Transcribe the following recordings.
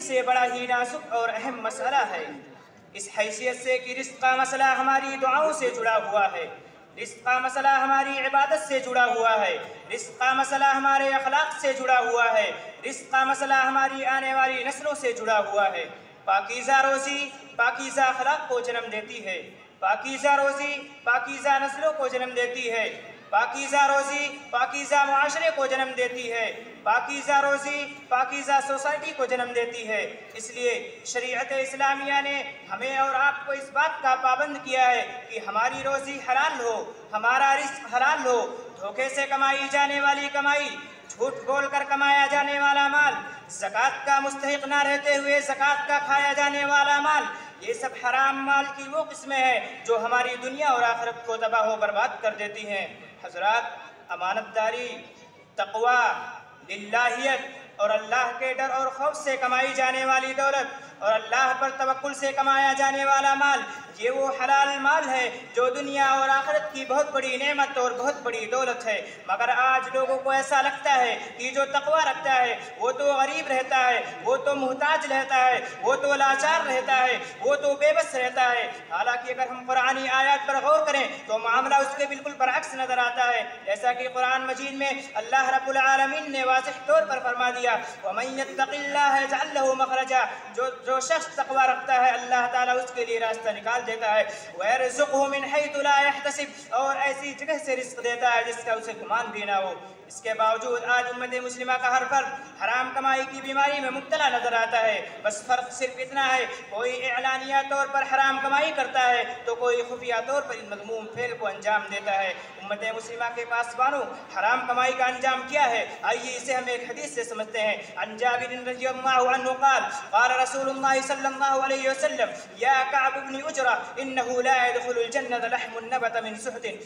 से बड़ा ही नाजुक और अहम मसला है, इस हैसियत से कि रिज़्क़ का मसला हमारी दुआओं से जुड़ा हुआ है, रिज़्क़ का मसला हमारी इबादत से जुड़ा हुआ है, रिज़्क़ का मसला हमारे अखलाक से जुड़ा हुआ है, रिज़्क़ का मसला हमारी आने वाली नस्लों से जुड़ा हुआ है। पाकीज़ा रोज़ी पाकीज़ा अखलाक को जन्म देती है, पाकीज़ा रोज़ी पाकीज़ा नस्लों को जन्म देती है, पाकीज़ा रोज़ी पाकीज़ा मुआशरे को जन्म देती है, पाकीज़ा रोज़ी पाकीज़ा सोसाइटी को जन्म देती है। इसलिए शरीयत इस्लामिया ने हमें और आपको इस बात का पाबंद किया है कि हमारी रोज़ी हलाल हो, हमारा रिज़्क़ हलाल हो। धोखे से कमाई जाने वाली कमाई, झूठ बोलकर कमाया जाने वाला माल, ज़कात का मुस्तहिक ना रहते हुए ज़कात का खाया जाने वाला माल, ये सब हराम माल की वो किस्में हैं जो हमारी दुनिया और आखिरत को तबाह व बर्बाद कर देती हैं। हज़रात, अमानतदारी, तक़वा, लिल्लाहियत और अल्लाह के डर और खौफ से कमाई जाने वाली दौलत और अल्लाह पर तवक्कुल से कमाया जाने वाला माल, ये वो हलाल माल है जो दुनिया और आखिरत की बहुत बड़ी नेमत और बहुत बड़ी दौलत है। मगर आज लोगों को ऐसा लगता है कि जो तक़वा रखता है वो तो गरीब रहता है, वो तो मुहताज रहता है, वो तो लाचार रहता है, वो तो बेबस रहता है। हालांकि अगर हम कुरानी आयत पर गौर करें तो मामला उसके बिल्कुल बरअक्स नजर आता है। जैसा कि कुरान मजीद में अल्लाह रब्बुल आलमीन ने वाज़िह तौर पर फरमा दिया, वमन यत्तक़िल्लाह यजअल लहू मखरजा, जो शख्स तक़वा रखता है अल्लाह ताला उसके लिए रास्ता निकाल देता है। वयरज़ुक़हु मिन हैथु ला यहतसिब, और ऐसी जगह से रिज़्क़ देता है जिसका उसे गुमान भी ना हो। इसके बावजूद आज उम्मत मुस्लिमा का हर फर्द हराम कमाई की बीमारी में मुब्तला नजर आता है। बस फ़र्क सिर्फ इतना है, कोई एलानिया तौर पर हराम कमाई करता है तो कोई खुफिया तौर पर इन मज़मूम फेल को अंजाम देता है। उम्मत मुस्लिमा के पासबानों, हराम कमाई का अंजाम क्या है? आइए इसे हम एक हदीस से समझते हैं। अन जाबिर रज़ियल्लाहु अन्हु क़ाल क़ाल रसूलुल्लाह सल्लल्लाहु अलैहि वसल्लम या कअब इब्न उजरा इन्नहु ला यदखुलुल जन्नत लहमुन नबत मिन सुहतिन।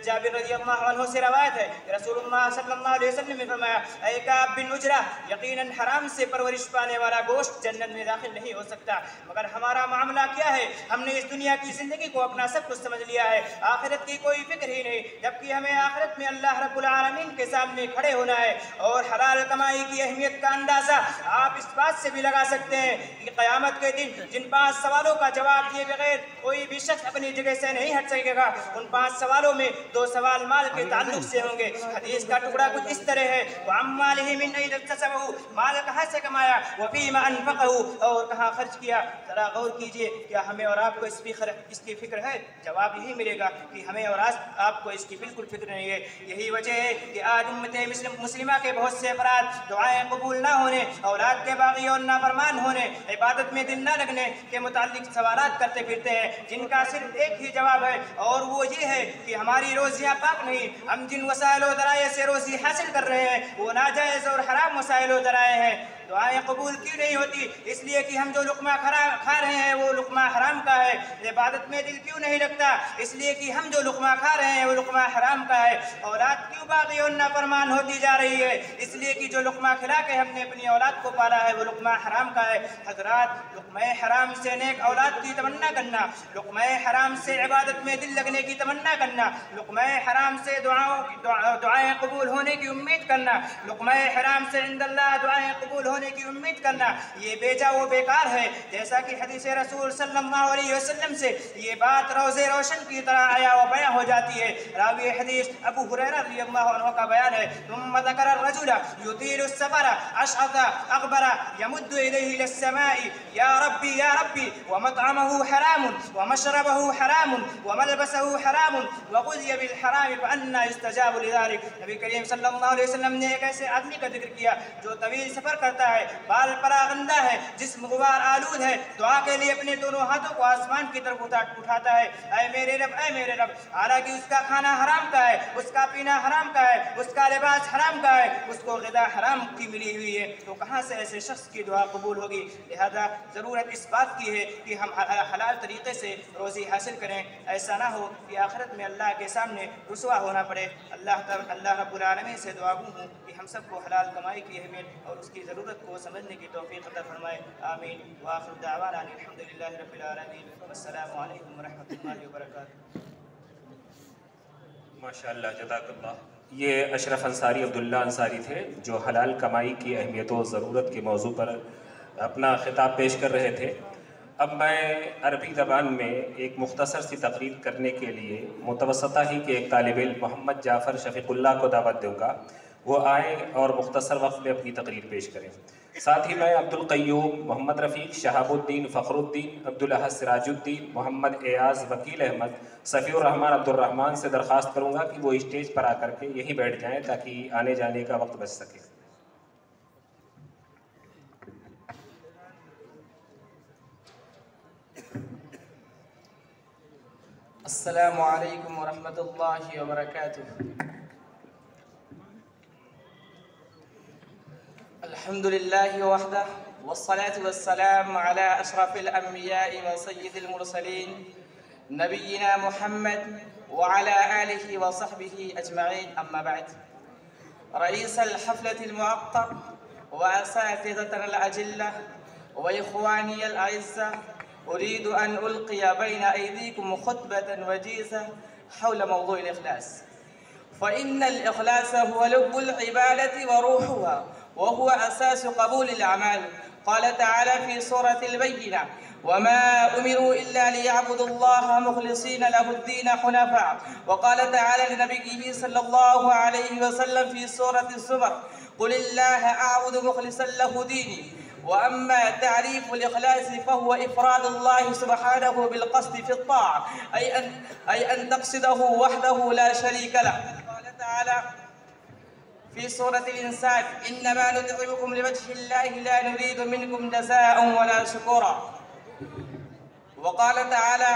जाबिर रज़ियल्लाहु अन्हु से रवायत है कि रसूलुल्लाह सल्लल्लाहु अलैहि वसल्लम ने फरमाया, ऐ कअब बिन उजरा, यकीनन हराम से परवरिश पाने वाला गोश्त जन्नत में दाखिल नहीं हो सकता। मगर हमारा मामला क्या है? हमने इस दुनिया की जिंदगी को अपना सब कुछ समझ लिया है, आखिरत की कोई फिक्र ही नहीं, जबकि हमें आखिरत में अल्लाह रब्बुल आलमीन के सामने खड़े होना है। और हलाल कमाई की अहमियत का अंदाजा आप इस बात से भी लगा सकते हैं कि क़यामत के दिन जिन 5 सवालों का जवाब दिए बगैर कोई भी शख्स अपनी जगह से नहीं हट सकेगा, उन 5 सवालों में 2 सवाल माल के ताल्लुक से होंगे। हदीस का टुकड़ा कुछ इस तरह है, वअम्मालिहि मिन ऐन इक्तसबहु, माल कहाँ से कमाया, वफ़ीमा अनफ़क़हु, और कहाँ खर्च किया। जरा गौर कीजिए, क्या हमें और आपको इसकी फिक्र है? जवाब यही मिलेगा कि हमें और आपको इसकी बिल्कुल फिक्र नहीं है। यही वजह है कि आज उम्मत मुस्लिमा के बहुत से अफराद दुआएं कबूल ना होने, औलाद के बागी और नाफरमान होने, इबादत में दिल ना लगने के मुताल्लिक सवालात करते फिरते हैं, जिनका सिर्फ एक ही जवाब है और वो ये है कि हमारी रोजियां पाक नहीं, हम जिन वसाइल व दराए से रोजी हासिल कर रहे हैं वो नाजायज़ और हराम वसाइल व दराए हैं। दुआएं कबूल क्यों नहीं होती? इसलिए कि हम जो लुक़मा खा रहे हैं वो लुक़मा हराम का है। इबादत में दिल क्यों नहीं लगता? इसलिए कि हम जो लुक़मा खा रहे हैं वो लुक़मा हराम का है। औलाद क्यों बागी और नाफरमान होती जा रही है? इसलिए कि जो लुक़मा खिला के हमने अपनी औलाद को पाला है वो लुक़मा हराम का है। हज़रात, लुक़मा हराम से नेक औलाद की तमन्ना करना, लुक़मा हराम से इबादत में दिल लगने की तमन्ना करना, लुक़मा हराम से दुआएं कबूल होने की उम्मीद करना, लुक़मा हराम से इंदल्लाह दुआएं कबूल होने की उम्मीद करना, ये बेजा वो बेकार है। जैसा कि हदीस रसूल सल्लल्लाहु अलैहि वसल्लम से ये बात रोज़े रोशन की तरह आया व बयां हो जाती है। रावी हदीस अबू हुरैरा रज़ियल्लाहु अन्हु का बयान है, तुम ज़करा रजुला युतीलु सफ़र अशअसा अक़बरा यमुद्दु इलैहि लस्समाई या रब्बी व मत्अमहु हरामुन व मशरबहु हरामुन व मलबसहु हरामुन व गुज़िया बिल हराम फअन्ना युस्तजाबु लिज़ालिक। नबी करीम सल्लल्लाहु अलैहि वसल्लम ने एक ऐसे आदमी का जिक्र किया जो तवील सफ़र करता है, बाल परागंदा है, जिस्म गुबार आलूद है, दुआ के लिए अपने दोनों हाथों को आसमान की तरफ उठाता है, ऐ मेरे रब। हालांकि उसका खाना हराम का है, उसका पीना हराम का है, उसका लिबास हराम का है, उसको ग़िज़ा हराम की मिली हुई है, तो कहाँ से ऐसे शख्स की दुआ कबूल होगी? लिहाजा ज़रूरत इस बात की है कि हम हलाल तरीक़े से रोज़ी हासिल करें, ऐसा ना हो कि आखिरत में अल्लाह के सामने रुसवा होना पड़े। अल्लाह रब्बुल आलमीन से दुआ हूँ कि हम सबको हलाल कमाई की अहमियत और उसकी ज़रूरत को समझने की तौफ़ीक़ अता फरमाए। आमीन। व आखिर दावाना अल्हम्दुलिल्लाहि रब्बिल आलमीन। वस्सलामु अलैकुम व रहमतुल्लाहि व बरकातुहू। माशाअल्लाह, जज़ाकल्लाह। ये अशरफ अंसारी अब्दुल्ला अंसारी थे जो हलाल कमाई की अहमियत व ज़रूरत के मौजू पर अपना खिताब पेश कर रहे थे। अब मैं अरबी ज़बान में एक मुख्तसर सी तकरीर करने के लिए मुतवस्सता ही के एक तालिब इल्म मोहम्मद जाफ़र शफ़ीकुल्लाह को दावत दूँगा, वो आए और मुख्तसर वक्त में अपनी तकरीर पेश करें। साथ ही मैं अब्दुल क़य्यूम, मोहम्मद रफ़ीक, शहाबुद्दीन, फ़खरुद्दीन, अब्दुल अहद सिराजुद्दीन, मोहम्मद एयाज़, वकील अहमद, सफ़ीउर रहमान अब्दुर्रहमान से दरख्वास्त करूँगा कि वो स्टेज पर आकर के यहीं बैठ जाएँ ताकि आने जाने का वक्त बच सके। अस्सलामु अलैकुम व रहमतुल्लाहि व बरकातुहू। अल्हम्दुलिल्लाहि वहदह वस्सलातु वस्सलामु अला अशरफिल अंबियाइ व सय्यिदिल मुरसलीन नबिय्यिना मुहम्मद व अला आलिहि व सहबिहि अजमईन, अम्मा बाद। रईसल हफ़्लतिल मुअक्कर व असातिज़तनल अजिल्ला व इख़वानियल अइज़्ज़ा, उरीद अन उल्क़िया बैन अयदीकुम खुतबतन वजीज़ा हौल मौज़ूइल इख़लास। फ़इन्नल इख़लास हुवा लुब्बुल इबादति व रूहुहा व हुवा असासु क़बूलिल अमाल। क़ाल तआला फ़ी सूरतिल बय्यिना वमा उमिरू इल्ला लियअबुदुल्लाह मुख़लिसीन लहुद्दीन हुनफ़ा। व क़ाल तआला लिनबिय्यिही सल्लल्लाहु अलैहि वसल्लम फ़ी सूरतिज़ ज़ुमर क़ुलिल्लाह अअबुदु मुख़लिसन लहु दीनी। वअम्मा तारीफ़ुल इख़लास फ़हुवा इफ़रादुल्लाहि सुब्हानहु बिलक़स्द फ़ित्ताअह, अय अन तक़सिदहु वहदहु ला शरीक लह। क़ाल तआला फ़ी सूरतिल इंसान इन्नमा नुत्'iमुकुम लिवजहिल्लाहि ला नुरीदु मिनकुम जज़ाअन वला शुकूरा। वक़ाल तआला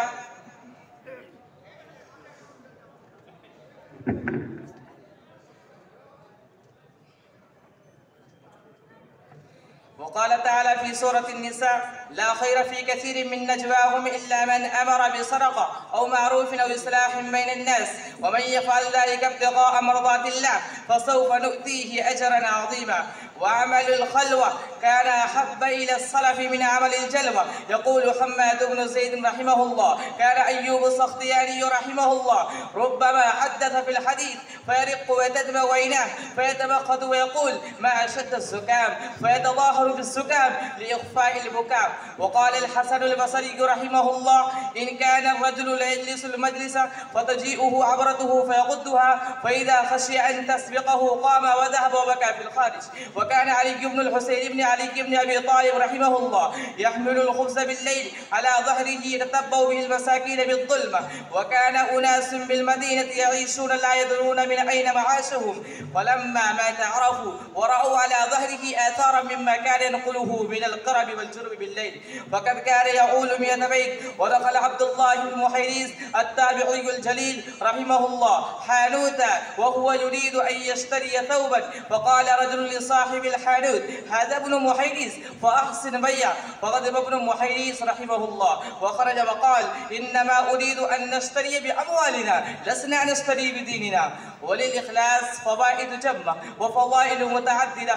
وقال تعالى في سورة النساء لا خير في كثير من نجواهم إلا من أمر بصدقة أو معروف أو إصلاح بين الناس ومن يفعل ذلك ابتغاء مرضات الله فسوف نؤتيه أجرا عظيما. وعمل الخلوة كان أحب إلى السلف من عمل الجلوة. يقول حماد بن زيد رحمه الله كان أيوب السختياني رحمه الله ربما حدث في الحديث فيرق وتدمع عيناه فيتمخض ويقول ما أشد الزكام فيتظاهر بالزكام لإخفاء البكاء. وقال الحسن البصري رحمه الله إن كان الرجل ليجلس المجلس فتجيئه عبرته فيغضها فإذا خشي أن تسبقه قام وذهب وبكى في الخارج. وكان علي بن الحسين بن علي بن أبي طالب رحمه الله يحمل الخبز بالليل على ظهره يتتبع به المساكين بالظلمة. وكان أناس بالمدينة يعيشون لا يدرون من أين معاشهم فلما مات عرفوا ورأوا على ظهره آثارا مما كان ينقله من القرب والجرب بالليل. فقد كان يقول 100 بيت. ودخل عبد الله بن محيريز التابعي الجليل رحمه الله حانوتا وهو يريد أن يشتري ثوبا فقال رجل لصاحب الحانوت هذا ابن محيريز فأحسن بيع. فغضب ابن محيريز رحمه الله وخرج وقال إنما أريد أن نشتري بأموالنا لسنا نشتري بديننا. وللإخلاص فوائد جمة وفضائل متعددة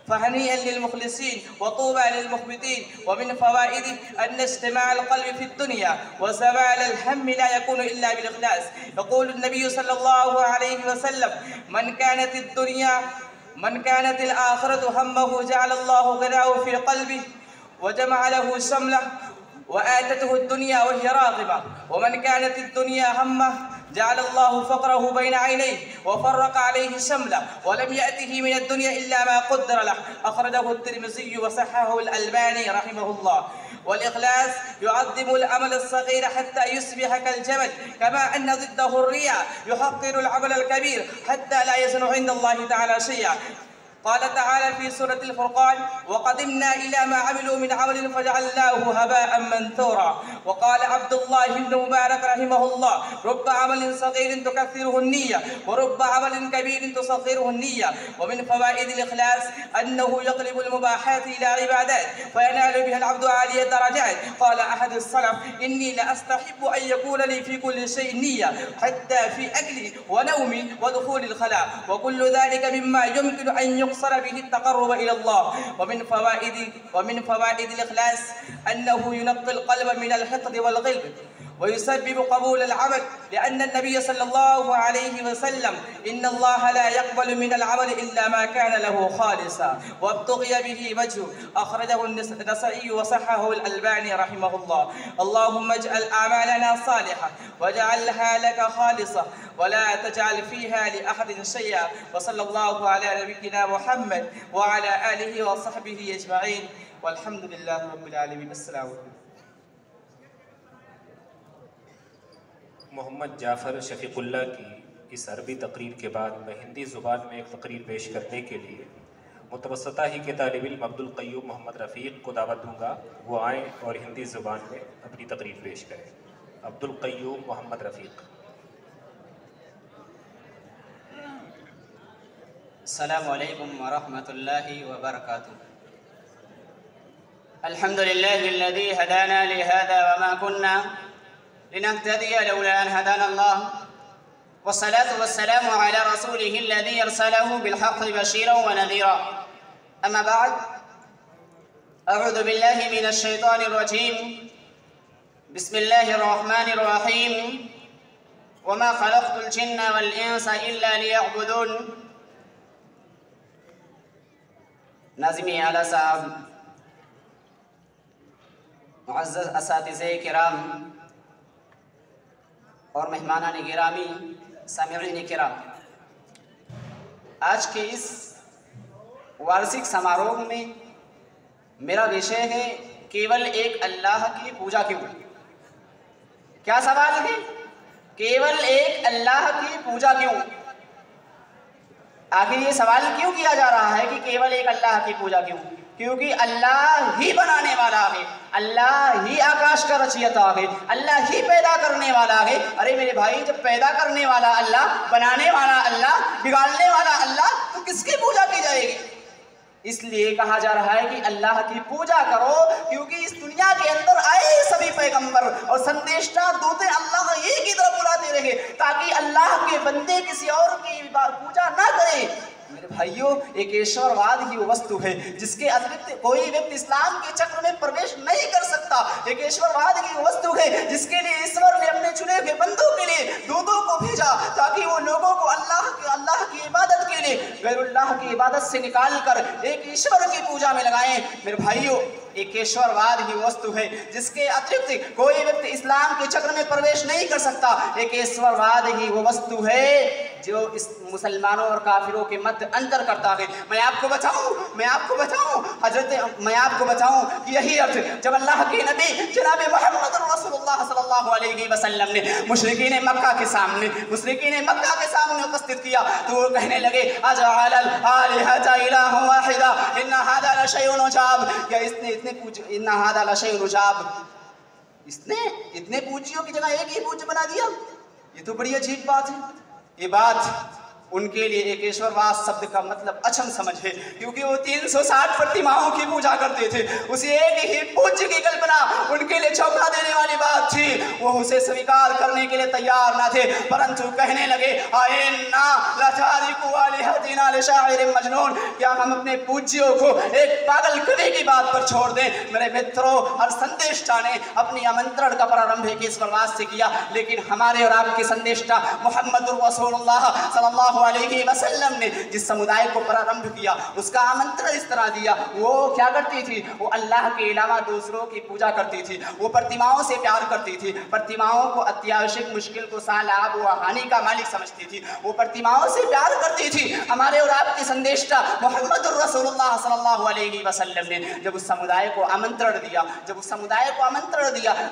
فهنيئا للمخلصين وطوبى للمخبتين. ومن فوائده أن اجتماع القلب في الدنيا وزوال الهم لا يكون إلا بالإخلاص. يقول النبي صلى الله عليه وسلم من كانت الآخرة همه جعل الله غناه في قلبه وجمع له شمله وآتته الدنيا وهي راغمة. ومن كانت الدنيا همه جعل الله فقره بين عينيه وفرق عليه شمله ولم يأته من الدنيا إلا ما قدر له. أخرجه الترمذي وصححه الألباني رحمه الله. والإخلاص يعظم العمل الصغير حتى يصبح كالجبل كما أن ضده الرياء يحقر العمل الكبير حتى لا يزن عند الله تعالى شيئا. قال تعالى في سورة الفرقان وقدمنا إلى ما عملوا من عمل فجعلناه هباء منثورا. وقال عبد الله بن مبارك رحمه الله رب عمل صغير تكثره النية ورب عمل كبير تصغره النية. ومن فوائد الإخلاص أنه يقلب المباحات إلى عبادات فينال بها العبد عالي الدرجات. قال أحد السلف إني لأستحب أن يكون لي في كل شيء نية حتى في أكلي ونومي ودخول الخلاء وكل ذلك مما يمكن أن يقصر به التقرب إلى الله. ومن فوائد الإخلاص أنه ينقي القلب من الحقد والغل ويسبب قبول العمل، لأن النبي صلى الله عليه وسلم إن الله لا يقبل من العمل إلا ما كان له خالصا وابتغي به وجهه. أخرجه النسائي وصححه الألباني رحمه الله. اللهم اجعل أعمالنا صالحة واجعلها لك خالصة ولا تجعل فيها لأحد شيئا. وصلى الله على نبينا محمد وعلى آله وصحبه أجمعين والحمد لله رب العالمين. السلام عليكم. मोहम्मद जाफ़र शफ़ीक़ुल्लाह की इस अरबी तकरीर के बाद मैं हिंदी ज़ुबान में एक तकरीर पेश करने के लिए मुतवस्सता ही के तालिब इल्म अब्दुल क़य्यूम मोहम्मद रफ़ीक़ को दावत दूँगा, वो आएँ और हिंदी ज़ुबान में अपनी तकरीर पेश करें। अब्दुल क़य्यूम मोहम्मद रफ़ीक़। अस्सलामु अलैकुम व रहमतुल्लाहि व बरकातुहू। अल्हम्दुलिल्लाहिल्लज़ी हदाना लिहाज़ा व मा कुन्ना लिनहतदिय लौला अन हदाना अल्लाह वस्सलातु वस्सलामु अला रसूलिहिल्लज़ी अरसलहु बिलहक़्क़ि बशीरन व नज़ीरा। अम्मा बअद, अऊज़ु बिल्लाहि मिनश शैतानिर रजीम। बिस्मिल्लाहिर रहमानिर रहीम। वमा खलक़तुल जिन्ना वल इंसा इल्ला लियअबुदून। नाज़िमी आला साहब, मुअज़्ज़ज़ असातिज़े किराम और मेहमानान गिरामी, सामिईन किराम, आज के इस वार्षिक समारोह में मेरा विषय है केवल एक अल्लाह की पूजा क्यों। क्या सवाल है? केवल एक अल्लाह की पूजा क्यों? आखिर ये सवाल क्यों किया जा रहा है कि केवल एक अल्लाह की पूजा क्यों? क्योंकि अल्लाह ही बनाने वाला है, अल्लाह ही आकाश का रचयिता है, अल्लाह ही पैदा करने वाला है। अरे मेरे भाई, जब पैदा करने वाला अल्लाह, बनाने वाला अल्लाह, बिगाड़ने वाला अल्लाह, तो किसकी पूजा की जाएगी? इसलिए कहा जा रहा है कि अल्लाह की पूजा करो, क्योंकि इस दुनिया के अंदर आए सभी पैगंबर और संदेशा दूते अल्लाह ही की तरफ बुलाते रहे, ताकि अल्लाह के बंदे किसी और की पूजा ना करें। मेरे भाइयों, एक ईश्वरवाद ही वो वस्तु है जिसके अतिरिक्त कोई व्यक्ति इस्लाम के चक्र में प्रवेश नहीं कर सकता। एक ईश्वरवाद की वो वस्तु है जिसके लिए ईश्वर ने अपने चुने हुए बंदों के लिए दूतों को भेजा, ताकि वो लोगों को अल्लाह की इबादत के लिए गैरुल्लाह की इबादत से निकाल कर एक ईश्वर की पूजा में लगाएं। मेरे भाइयों, एक ईश्वरवाद ही वस्तु है जिसके अतिरिक्त कोई व्यक्ति इस्लाम के चक्र में प्रवेश नहीं कर सकता। एक ईश्वरवाद ही वो वस्तु है जो इस मुसलमानों और काफिरों के मध्य अंतर करता है। मैं आपको बताऊं कि यही अर्थ जब अल्लाह के नबी जनाब मोहम्मद रसूलुल्लाह सल्लल्लाहु अलैहि वसल्लम ने मुशरिकीन मक्का के सामने उपस्थित किया, तो वो कहने लगे अजअल आलिहता इलाहा वाहिदा इन्ना हादा लशैउन उजाब। क्या इसने इन्ना हादा लशैउन उजाब, इसने इतने पूज्यों की जगह एक ही पूज्य बना दिया? ये तो बड़ी अजीब बात है। ये बात उनके लिए एक ईश्वरवाद शब्द का मतलब अचम समझ है, क्योंकि वो 360 प्रतिमाओं की पूजा करते थे। उस एक ही पूज्य की कल्पना उनके लिए चौंका देने वाली बात थी। वो उसे स्वीकार करने के लिए तैयार ना थे, परंतु कहने लगे आइन्ना लतारिकु आलिहतिना लिशाइर मजनून, क्या हम अपने पूज्यों को एक पागल कवि की बात पर छोड़ दें? मेरे मित्रों, हर संदेष्टा ने अपनी आमंत्रण का प्रारंभ एक ईश्वरवाद से किया, लेकिन हमारे और आपके संदेष्टा मोहम्मद रसूलुल्लाह सल्लल्लाहु अलैहि वसल्लम ने जिस समुदाय को प्रारंभ किया, उसका आमंत्रण इस तरह दिया। वो क्या करती थी? वो अल्लाह के अलावा दूसरों की पूजा करती थी, वो प्रतिमाओं से प्यार करती थी, प्रतिमाओं को अत्यावश्यक मुश्किल को सालाब व हानि का मालिक समझती थी, वो प्रतिमाओं से प्यार करती थी। हमारे और आपके संदेशा मोहम्मद रसूलुल्लाह सल्लल्लाहु अलैहि वसल्लम ने जब उस समुदाय को आमंत्रण दिया,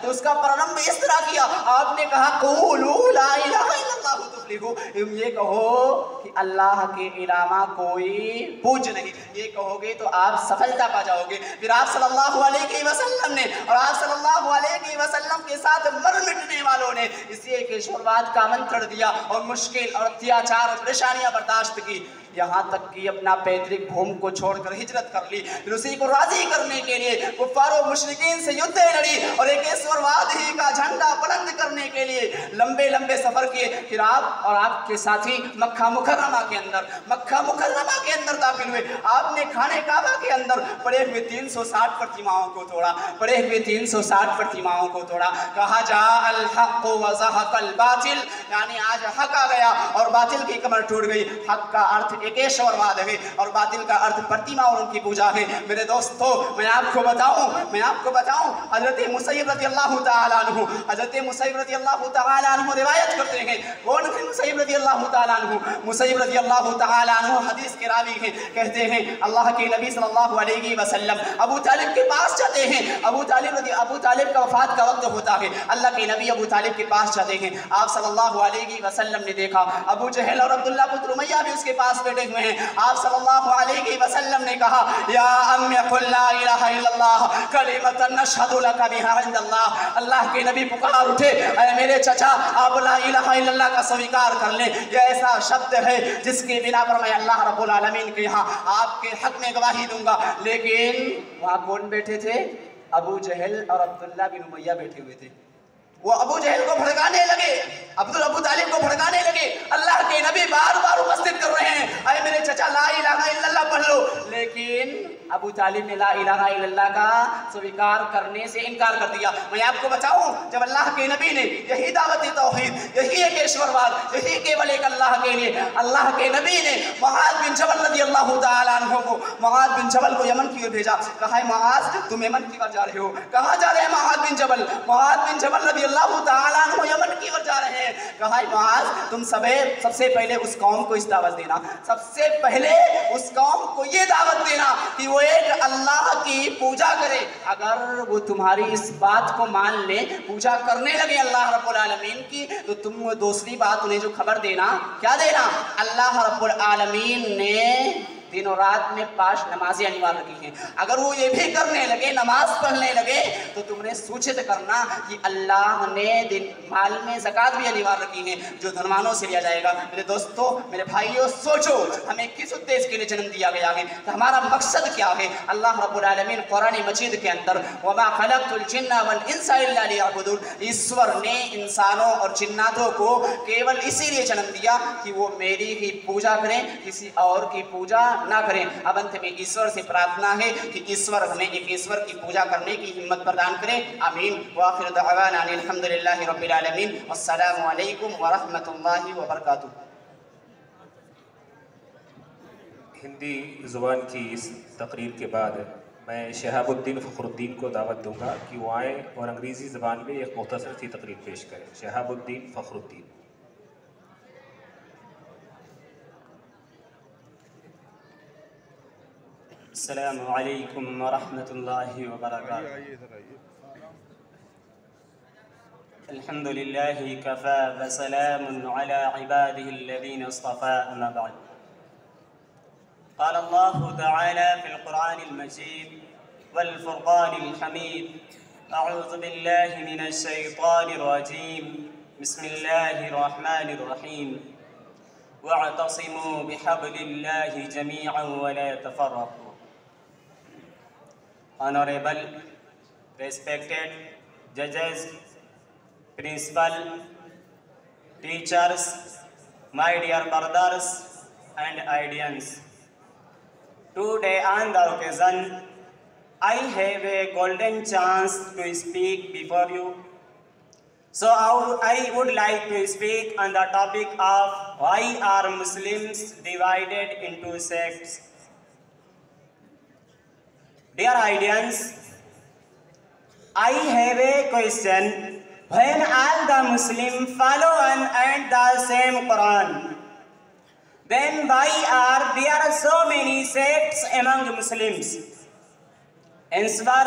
तो उसका प्रारंभ इस तरह किया। आपने कहा क़ूलू ला इलाहा इल्लल्लाह तुफ्लिहू, ये कहो कि अल्लाह के अलावा कोई पूज्य नहीं। ये कहोगे तो आप सफलता पा जाओगे। फिर आप सल्लल्लाहु अलैहि वसल्लम ने और आप सल्लल्लाहु अलैहि वसल्लम के साथ मर मिटने वालों ने इसी एक ईश्वरवाद का आमंत्रण दिया और मुश्किल और अत्याचार और परेशानियां बर्दाश्त की। यहाँ तक कि अपना पैतृक भूमि को छोड़कर हिजरत कर ली। फिर उसी को राजी करने के लिए कुफ्फार और मुशरिकीन से युद्ध लड़ी और एक ईश्वरवाद ही का झंडा बुलंद करने के लिए लंबे लंबे सफर किए। फिर आप और आपके साथी मक्का मुकर्रमा के अंदर दाखिल हुए। आपने खाने काबा के अंदर पड़े हुए 360 प्रतिमाओं को तोड़ा, पड़े हुए 360 प्रतिमाओं को तोड़ा। कहा जा अल हक़ व ज़हक़ल बातिल, यानी आज हक आ गया और बातिल की कमर टूट गई। हक का अर्थ एकेश्वरवाद है और बातिल का अर्थ प्रतिमा और उनकी पूजा है। मेरे दोस्तों, मैं आपको बताऊं हजरत मुसैयब रज़ियल्लाहु ताला अन्हु, हजरत मुसैयब रज़ियल्लाहु ताला अन्हु रिवायत करते हैं। कौन है मुसैयब रज़ियल्लाहु ताला अन्हु? मुसैयब रज़ियल्लाहु ताला अन्हु हदीस के रावी हैं। कहते हैं अल्लाह के नबी सल्लल्लाहु अलैहि वसल्लम अबू तालिब के पास जाते हैं। अबू तालिब का वफात का वक्त होता है। अल्लाह के नबी अबू तालिब के पास जाते हैं। आप सल्लल्लाहु अलैहि वसल्लम ने देखा अबू जहल और अब्दुल्लाह पुत्र उमैया भी उसके पास बैठे हुए हैं। आप सल्लल्लाहु अलैहि वसल्लम ने कहा या अम्मी कुल ला इलाहा इल्लल्लाह कलिमतन नशहदु लका बिहा इंदल्लाह। अल्लाह के नबी पुकार उठे, अरे मेरे चचा आप ला इलाहा इल्लल्लाह का स्वीकार कर लें। यह ऐसा शब्द है जिसके बिना पर मैं अल्लाह रब्बुल आलमीन के यहाँ आपके हक में गवाही दूंगा। लेकिन वहाँ कौन बैठे थे? अबू जहल और अब्दुल्लाह बिन उमैया बैठे हुए थे। वो अबू जहल को भड़काने लगे, अबू तालिब को भड़काने लगे। अल्लाह के नबी बार बार उपस्थित कर रहे हैं, अरे मेरे चचा ला इलाहा इल्लल्लाह पढ़ लो। लेकिन अबू तालिब ने ला इलाहा इल्लल्लाह का स्वीकार करने से इनकार कर दिया। मैं आपको बताऊं, जब अल्लाह के नबी ने यही दावत तौहीद, यही एक ईश्वरवाद, यही केवल एक अल्लाह के लिए, अल्लाह के नबी ने मुआज़ बिन जबल रज़ियल्लाहु ताला अन्हु को, मुआज़ बिन जबल को यमन की ओर भेजा। कहा है मुआज़ तुम यमन की ओर जा रहे हो? कहाँ जा रहे हैं मुआज़ बिन जबल? मुआज़ बिन जबल रज़ियल्लाहु ताला अन्हु यमन की ओर जा रहे हैं। कहा है मुआज़ तुम सबसे पहले उस कौम को इस दावत देना, सबसे पहले उस कौम को ये दावत देना कि वो एक अल्लाह की पूजा करे। अगर वो तुम्हारी इस बात को मान ले, पूजा करने लगे अल्लाह रब्बुल आलमीन की, तो तुम दूसरी बात उन्हें जो खबर देना, क्या देना? अल्लाह रब्बुल आलमीन ने दिनों रात में 5 नमाजें अनिवार्य रखी हैं। अगर वो ये भी करने लगे, नमाज पढ़ने लगे, तो तुमने सूचित करना कि अल्लाह ने दिन माल में ज़कात भी अनिवार्य रखी है जो धनवानों से लिया जाएगा। मेरे दोस्तों, मेरे भाइयों, सोचो हमें किस उद्देश्य के लिए जन्म दिया गया है, तो हमारा मकसद क्या है? अल्लाह रब्बुल आलमीन कुरान मजीद के अंदर वमा खलक़तुल जिन्ना वल इंसा इल्ला लियअबुदून, ईश्वर ने इंसानों और जिन्नातों को केवल इसीलिए जन्म दिया कि वो मेरी ही पूजा करें, किसी और की पूजा ना करें। अब अंत में ईश्वर से प्रार्थना है कि ईश्वर हमें एक ईश्वर की पूजा करने की हिम्मत प्रदान करें। आमीन। व आखिर दअवाना अल्हम्दुलिल्लाहि रब्बिल आलमीन। अस्सलामु अलैकुम व रहमतुल्लाहि व बरकातुहू। हिंदी ज़ुबान की इस तकरीर के बाद मैं शहाबुद्दीन फ़खरुद्दीन को दावत दूंगा कि वो आएँ और अंग्रेज़ी ज़बान में एक मुख्तसर सी तकरीर पेश करें। शहाबुद्दीन फ़खरुद्दीन। अस्सलामु अलैकुम व रहमतुल्लाहि व बरकातुहू। अल्हम्दुलिल्लाहि कफ़ा व सलामुन अला इबादिहि अल्लज़ीना इस्तफ़ा, अम्मा बअद। क़ाल अल्लाहु तआला फ़िल क़ुरआनिल मजीद वल फ़ुरक़ानिल हमीद, अऊज़ु बिल्लाहि मिनश शैतानिर रजीम, बिस्मिल्लाहिर रहमानिर रहीम, वअतसिमू बिहब्लिल्लाहि जमीअन व ला तफ़र्रक़ू। Honorable, respected judges, principal, teachers, my dear brothers and audience, today on the occasion, I have a golden chance to speak before you. So I would like to speak on the topic of why are Muslims divided into sects. Dear audience, I have a question. When all the Muslims follow one and the same Quran, then why are there so many sects among Muslims? Answer: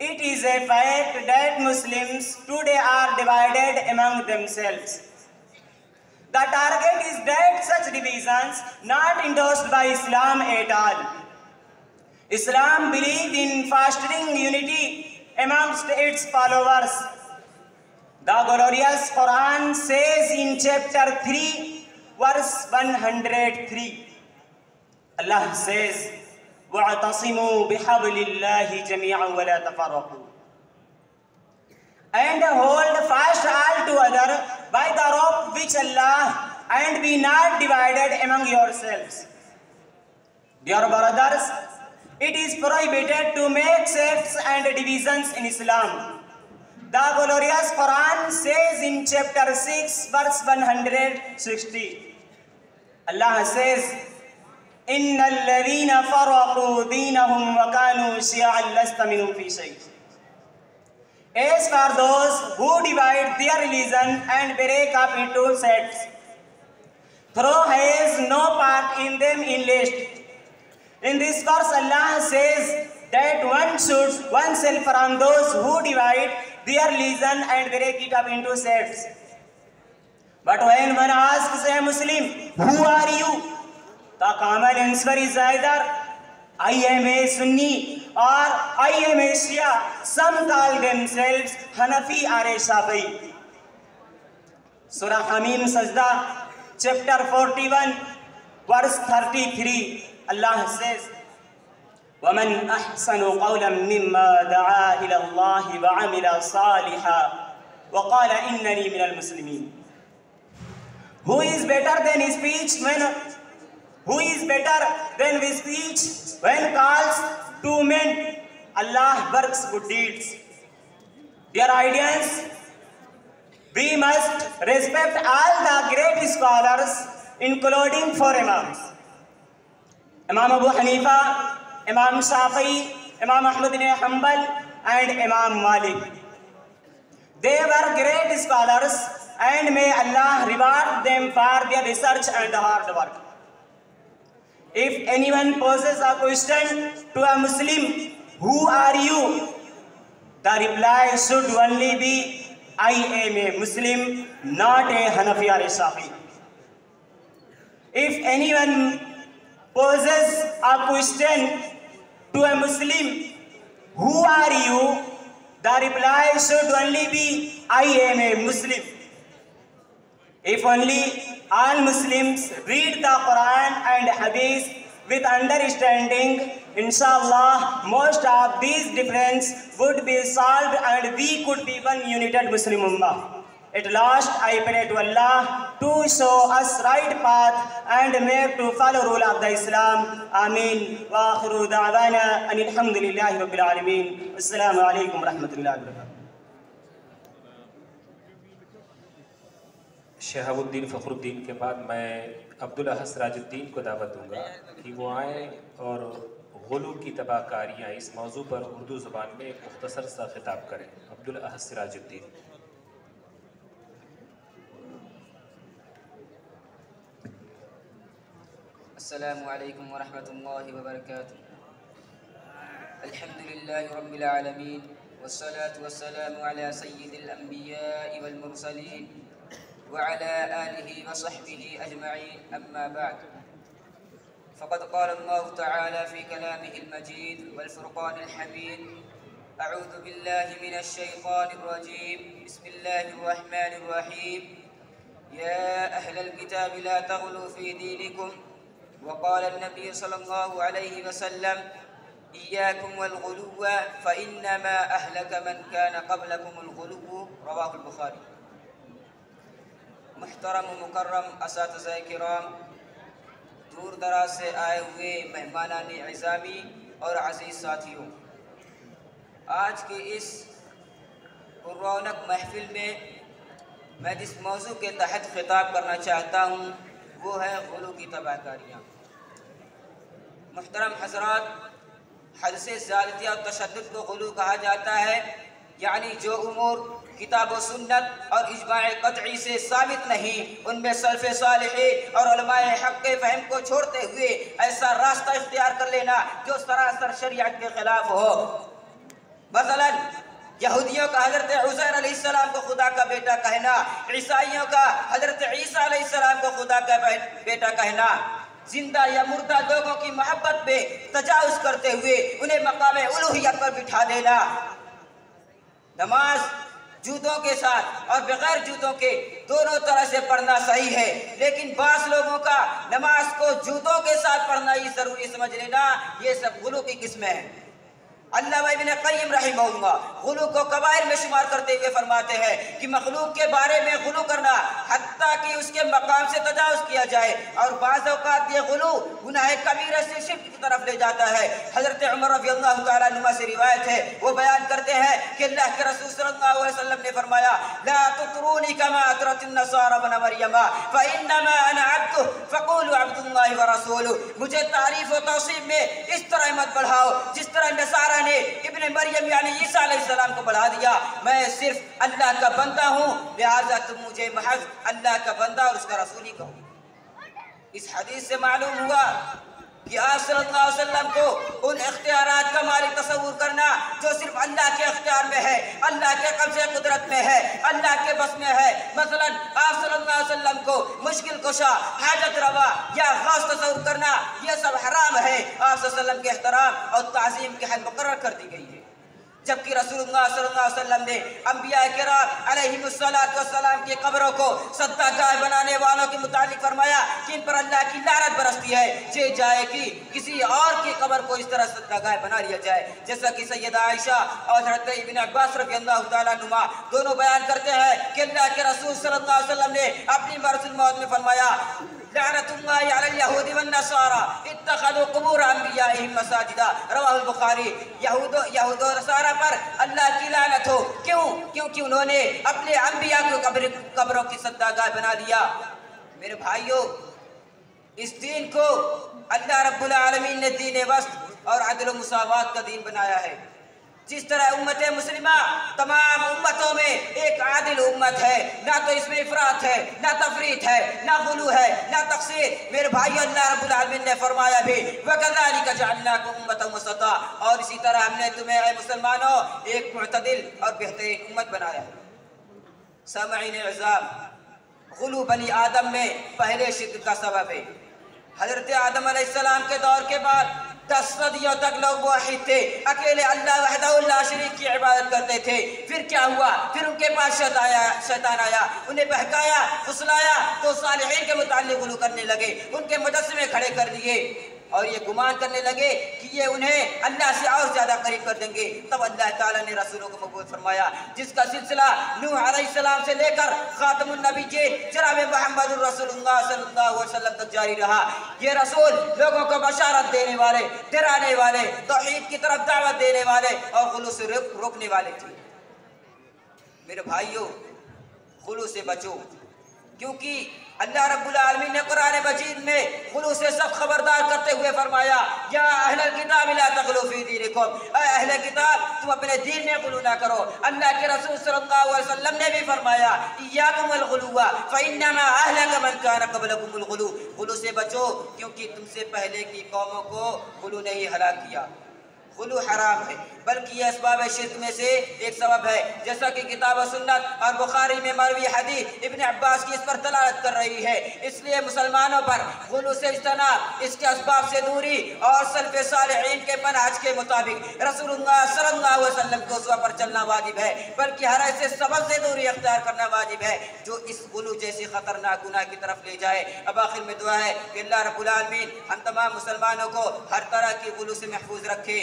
it is a fact that Muslims today are divided among themselves. The target is that such divisions not endorsed by Islam at all. Islam believes in fostering unity amongst its followers. The glorious Quran says in chapter 3, verse 103, Allah says, وَاعْتَصِمُوا بِحَبْلِ اللَّهِ جَمِيعًا وَلَا تَفَرَّقُوا. And hold fast all together by the rope which Allah, and be not divided among yourselves. Dear brothers, it is prohibited to make sects and divisions in Islam. The glorious Quran says in chapter 6, verse 160, Allah says, إِنَّ الَّذِينَ فَرَّقُوا دِينَهُمْ وَكَانُوا شِيَعًا لَسْتَ مِنْهُمْ فِي شَيْءٍ. As for those who divide their religion and break up into sects, thou has no part in them in list. In this verse, Allah says that one should oneself from those who divide their religion and break it up into sects. But when one asks a Muslim, who are you? The common answer is either, I am a Sunni or I am a Shia. Some call themselves Hanafi or a Shafi'i. Surah Hamim Sajda, chapter 41, verse 33, Allah says, وَمَنْ أَحْسَنُ قَوْلًا مِمَّا دَعَا إِلَى اللَّهِ وَعَمِلَ صَالِحًا وَقَالَ إِنَّنِي مِنَ الْمُسْلِمِينَ. Who is better than speech when calls to men? Allah works good deeds. Dear audience, we must respect all the great scholars, including four Imams: Imam Abu Hanifa, Imam Shafi'i, Imam Ahmad ibn Hanbal, and Imam Malik. They were great scholars, and may Allah reward them for their research and hard work. If anyone poses a question to a Muslim, who are you? The reply should only be, I am a Muslim, not a Hanafi or a Shafi. If anyone poses a question to a Muslim, who are you? The reply should only be, I am a Muslim. If only all Muslims read the Quran and Hadith with understanding, inshallah, most of these differences would be solved and we could be one united Muslim Ummah. At last, I pray to Allah to show us right path and make to follow rule of the Islam. Ameen. Wa akhiru da'wana anil hamdulillahi rabbil alameen. Assalamu alaikum wa rahmatullahi wa barakatuh. Shahabuddin Fakhruddin के बाद मैं अब्दुल अहद सिराजुद्दीन को दावत दूंगा कि वो आएँ और गुलू की तबाहकारियाँ इस मौजू पर उर्दू ज़ुबान में एक मुख्तसर सा खिताब करें। अब्दुल अहद सिराजुद्दीन। अस्सलामु अलैकुम व रहमतुल्लाहि व बरकातुहू। अल्हम्दुलिल्लाहि रब्बिल आलमीन वस्सलातु वस्सलामु अला सय्यिदिल अंबिया'i वल मुरसलीन وعلى آله وصحبه أجمعين أما بعد فقد قال الله تعالى في كلامه المجيد والفرقان الحميد أعوذ بالله من الشيطان الرجيم بسم الله الرحمن الرحيم يا أهل الكتاب لا تغلوا في دينكم وقال النبي صلى الله عليه وسلم إياكم والغلو فإنما أهلك من كان قبلكم الغلو رواه البخاري। मुहतरम मुकर्रम असातिज़ाए किराम, दूर दराज से आए हुए मेहमानान इज़ामी और अज़ीज़ साथियों, आज की इस रौनक महफिल में मैं जिस मौजू के तहत ख़िताब करना चाहता हूँ वो है गुलू की तबाहकारियाँ। मुहतरम हज़रात, हद से ज़्यादती और तशद्दुद को गुलू कहा जाता है, यानी जो उमूर किताब व सुन्नत और इजमाए कतई से साबित नहीं, उनमें सल्फ़े सालिहीन और उलमाए हक़ के फ़हम को छोड़ते हुए ऐसा रास्ता इख्तियार कर लेना जो सरासर शरीयत के ख़िलाफ़ हो। मसलन यहूदियों का हज़रत उज़ैर अलैहिस्सलाम को खुदा का बेटा कहना, ईसाइयों का हज़रत ईसा अलैहिस्सलाम को खुदा का बेटा कहना, जिंदा या मुर्दा लोगों की मोहब्बत पे तजावुज़ करते हुए उन्हें मकाम उलूहियत पर बिठा देना, नमाज जूतों के साथ और बगैर जूतों के दोनों तरह से पढ़ना सही है, लेकिन बास लोगों का नमाज को जूतों के साथ पढ़ना ही जरूरी समझ लेना, ये सब गुलू की किस्में हैं। अल्लामा इब्न क़य्यिम रहमहुल्लाह गुलू को कबाइर में शुमार करते हुए फरमाते हैं कि मखलूक के बारे में गुलू करना हत्ता कि उसके मकाम से तजावुज़ किया जाए, और बाज़ औक़ात ये गुलू गुनाह कबीरा से शिर्क की तरफ ले जाता है। हज़रत उमर रज़ियल्लाहु तआला अन्हुमा से रिवायत है, वो बयान करते हैं कि अल्लाह के रसूल सल्लल्लाहु अलैहि वसल्लम ने फरमाया, ला तुतरूनी कमा अतरतिन नसारा बन मरियमा फ़इन्नमा अना अब्दु फ़क़ूलू अब्दुल्लाहि व रसूलुहु। मुझे तारीफ और तौसीफ में इस तरह मत बढ़ाओ जिस तरह नसारा ने इब्ने मरियम यानी ईसा अलैहिस्सलाम को बढ़ा दिया। मैं सिर्फ अल्लाह का बंदा हूँ, लिहाजा तुम मुझे महज अल्लाह का बंदा और उसका रसूल ही कहो। इस हदीस से मालूम हुआ कि आप सल्लल्लाहु अलैहि वसल्लम को उन इख्तियारात का मालिक तस्वुर करना जो सिर्फ अल्लाह के इख्तियार में है, अल्लाह के कब्ज़े कुदरत में है, अल्लाह के बस में है। मसलन आप सल्लल्लाहु अलैहि वसल्लम को मुश्किल कुशा, हाजत रवा या गौस तस्वुर करना, यह सब हराम है। आप सल्लल्लाहु अलैहि वसल्लम के एहतराम और ताज़ीम की हद मुकर्रर कर दी गई है, जबकि रसूलुल्लाह सल्लल्लाहु अलैहि वसल्लम ने अंबिया किराम अलैहिमुस्सलातु वस्सलाम की कब्रों को सद्दागाह बनाने वालों के मुतालिक फरमाया कि इन पर अल्लाह की लानत बरसती है, जे जाए कि किसी और की कब्र को इस तरह सद्दागाह बना लिया जाए। जैसा कि सैयदा आयशा और हज़रत इब्न अब्बास रज़ियल्लाहु तआला अन्हुमा दोनों बयान करते हैं कि अल्लाह के रसूल सल्लल्लाहु अलैहि वसल्लम ने अपनी मरसूल मौत में फरमाया, लानतुल्लाहि अलल यहूदी वन नसारा इत्तखज़ू कुबूर अंबियाइहिम मसाजिदा, रवाहुल बुखारी। यहूद और नसारा पर अल्लाह की लानत हो। क्यों? क्योंकि उन्होंने अपने अंबिया को कब्रों की सद्दागाह बना लिया। मेरे भाइयों, इस दीन को अल्लाह रब्बुल आलमीन ने दीन वस्त और अदल मुसावात का दीन बनाया है। जिस तरह उम्मत मुस्लिमा तमाम उम्मतों में एक आदिल उम्मत है, ना तो इसमें इफरात है, ना तफरीत है, ना गुलू है, ना तक़सीर। मेरे भाई, अल्लाह रब्बुल आलमीन ने फरमाया भी वकज़ालिका जअलनाकुम उम्मतन वसता, और इसी तरह हमने तुम्हें ऐ मुसलमानों एक मुअतदिल और बेहतरीन उम्मत बनाया है। सामईन इज़्ज़ाम, गुलू बनी आदम में पहले शिर्क का सबब है। हज़रत आदम अलैहिस्सलाम के दौर के बाद 10 सदियों तक लोग वाहिद थे, अकेले अल्लाह वहदहु ला शरीक की इबादत करते थे। फिर क्या हुआ? फिर उनके पास शैतान आया, उन्हें बहकाया, फुसलाया, तो सालिहीन के मुताल्लिक़ गुलू करने लगे, उनके मुजस्समे खड़े कर दिए और ये गुमान करने लगे कि ये उन्हें अल्लाह से और ज़्यादा करीब कर देंगे। तब अल्लाह ताला ने रसूलों को मबूस फरमाया, जिसका सिलसिला नूह अलैहिस्सलाम से लेकर खातमुन नबीय्यीन जनाब मुहम्मद रसूलुल्लाह सल्लल्लाहु अलैहि वसल्लम तक जारी रहा। ये रसूल लोगों को बशारत देने वाले, डराने वाले, तौहीद की तरफ दावत देने वाले और गुलू से रोकने वाले थे। मेरे भाइयों, गुलू से बचो, क्योंकि अल्लाह रब्बुल आलमीन ने कुरान मजीद में गुलू से सब खबरदार करते हुए फरमाया, या अहलल किताब ला तग़लू फी दीनिकुम, ऐ अहले किताब तुम अपने दीन में गुलू ना करो। अल्लाह के रसूल सल्लल्लाहु अलैहि वसल्लम ने भी फरमाया, इय्याकुमुल गुलुवा फ़इन्नमा अहलका मन कान क़ब्लकुमुल गुलू, गुलू से बचो क्योंकि तुमसे पहले की कौमों को गुलू ने ही हलाक किया। गुलू हराम है, बल्कि यह असबाब शिर्क में से एक सबब है, जैसा कि किताब सुन्नत और बुखारी में मरवी हदीस इब्न अब्बास की इस पर दलालत कर रही है। इसलिए मुसलमानों पर गुलू से इज्तनाब, इसके असबाब से दूरी और सल्फ़े सालिहीन के मनहज के मुताबिक रसूलुल्लाह सल्लल्लाहु अलैहि वसल्लम के उसवा पर चलना वाजिब है, बल्कि हर ऐसे सबब से दूरी अख्तियार करना वाजिब है जो इस गुलू जैसी खतरनाक गुनाह की तरफ ले जाए। अब आखिर में दुआ है कि अल्लाह रब्बुल आलमीन हम तमाम मुसलमानों को हर तरह की गुलू से महफूज रखे,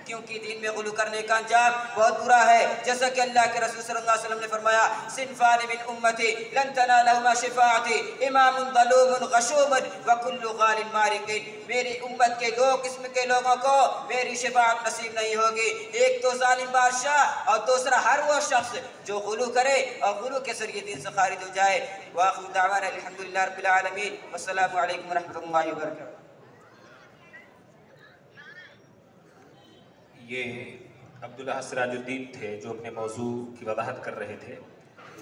क्योंकि दीन में गुलू करने का अंजाम बहुत बुरा है। जैसा कि अल्लाह के रसूल सल्लल्लाहु अलैहि वसल्लम ने फरमाया, सिनफ़ानि मिन उम्मती लन तनालहुमा शिफ़ाअती इमामुन ज़लूमुन गशूमुन व कुल्लु गालिन मारिकिन। मेरी उम्मत के 2 किस्म के लोगों को मेरी शिफ़ाअत नसीब नहीं होगी, एक तो ज़ालिम बादशाह और दूसरा हर वो शख्स जो गुलू करे और गुलू के ज़रिए दीन से खारिज हो जाए। व आखिरु दावाना अल्हम्दुलिल्लाहि रब्बिल आलमीन, वस्सलामु अलैकुम व रहमतुल्लाहि व बरकातुहू। ये अब्दुल्लाह सिराजुद्दीन थे जो अपने मौजू की वजाहत कर रहे थे।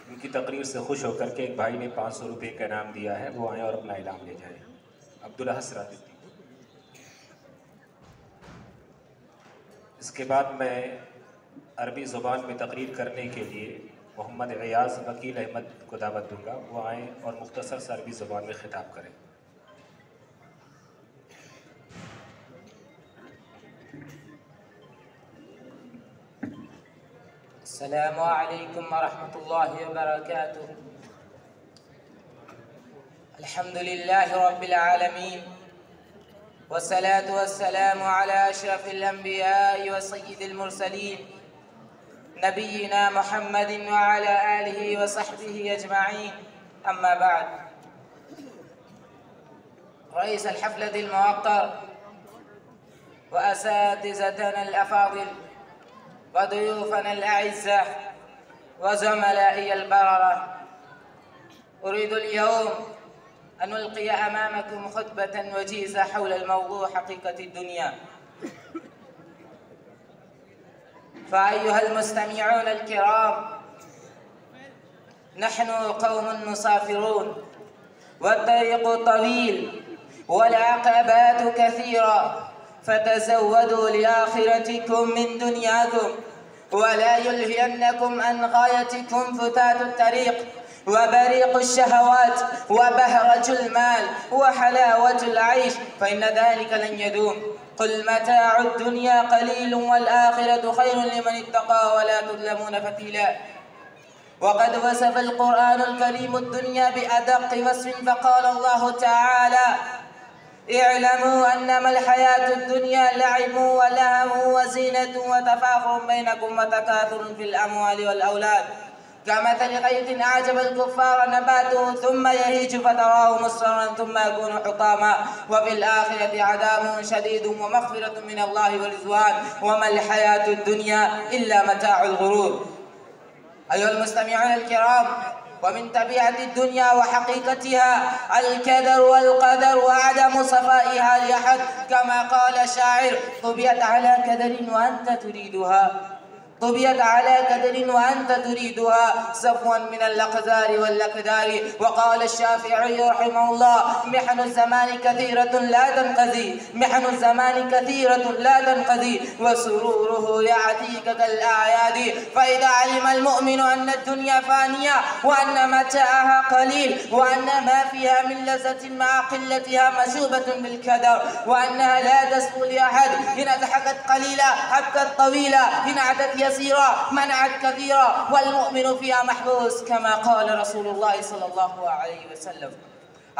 उनकी तकरीर से खुश होकर के एक भाई ने 500 रुपये का इनाम दिया है, वो आए और अपना इनाम ले जाएं। अब्दुल्लाह सिराजुद्दीन। इसके बाद मैं अरबी ज़ुबान में तकरीर करने के लिए मोहम्मद ग़ियास वकील अहमद को दावत दूँगा, वो आएँ और मुख्तसर से अरबी ज़ुबान में ख़िताब करें। السلام عليكم ورحمة الله وبركاته. الحمد لله رب العالمين، والصلاة والسلام على أشرف الأنبياء وسيد المرسلين نبينا محمد وعلى آله وصحبه أجمعين. أما بعد، رئيس الحفلة الموقر وأساتذتنا الأفاضل وضيوفنا الأعزاء وزملائي البررة، أريد اليوم أن ألقي أمامكم خطبة وجيزة حول الموضوع حقيقة الدنيا. فأيها المستمعون الكرام، نحن قوم مسافرون، والطريق طويل والعقبات كثيرة، فتزودوا لآخرتكم من دنياكم، ولا يلهينكم عن غايتكم فتات الطريق وبريق الشهوات وبهرج المال وحلاوة العيش، فإن ذلك لن يدوم. قل متاع الدنيا قليل والآخرة خير لمن اتقى ولا تظلمون فتيلا. وقد وصف القرآن الكريم الدنيا بأدق وصف، فقال الله تعالى: اعلموا أنما الحياة الدنيا لعب ولهو وزينة وتفاخر بينكم وتكاثر في الأموال والأولاد، كمثل غيث أعجب الكفار نباته ثم يهيج فتراه مصفرا ثم يكون حطاما، وفي الآخرة عذاب شديد ومغفرة من الله ورضوان، وما الحياة الدنيا إلا متاع الغرور. أيها المستمعون الكرام، ومن طبيعة الدنيا وحقيقتها الكدر والقدر وعدم صفائها لأحد، كما قال الشاعر: طبيت على كدر وأنت تريدها، طبيت على كدر وأنت تريدها صفوا من الأقدار والأقدار. وقال الشافعي رحمه الله: محن الزمان كثيرة لا تنقضي، محن الزمان كثيرة لا تنقضي، وسروره يأتيك كالأعياد. فإذا علم المؤمن أن الدنيا فانية، وأن متاعها قليل، وأن ما فيها من لذة مع قلتها مشوبة بالكدر، وأنها لا تسهو لأحد، إن أضحكت قليلا أبكت طويلا، إن عدت يسيرا منعت كثيرا، والمؤمن فيها محبوس، كما قال رسول الله صلى الله عليه وسلم: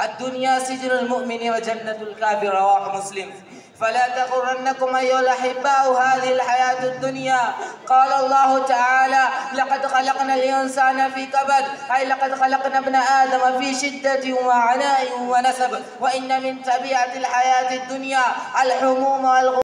الدنيا سجن المؤمن وجنة الكافر، رواه مسلم. فلا تغرنكم أيها الأحباء هذه الحياة الدنيا. قال الله تعالى: لقد خلقنا الإنسان في كبد، أي لقد خلقنا ابن آدم في شدة وعناء ونسب. وإن من طبيعة الحياة الدنيا الحموم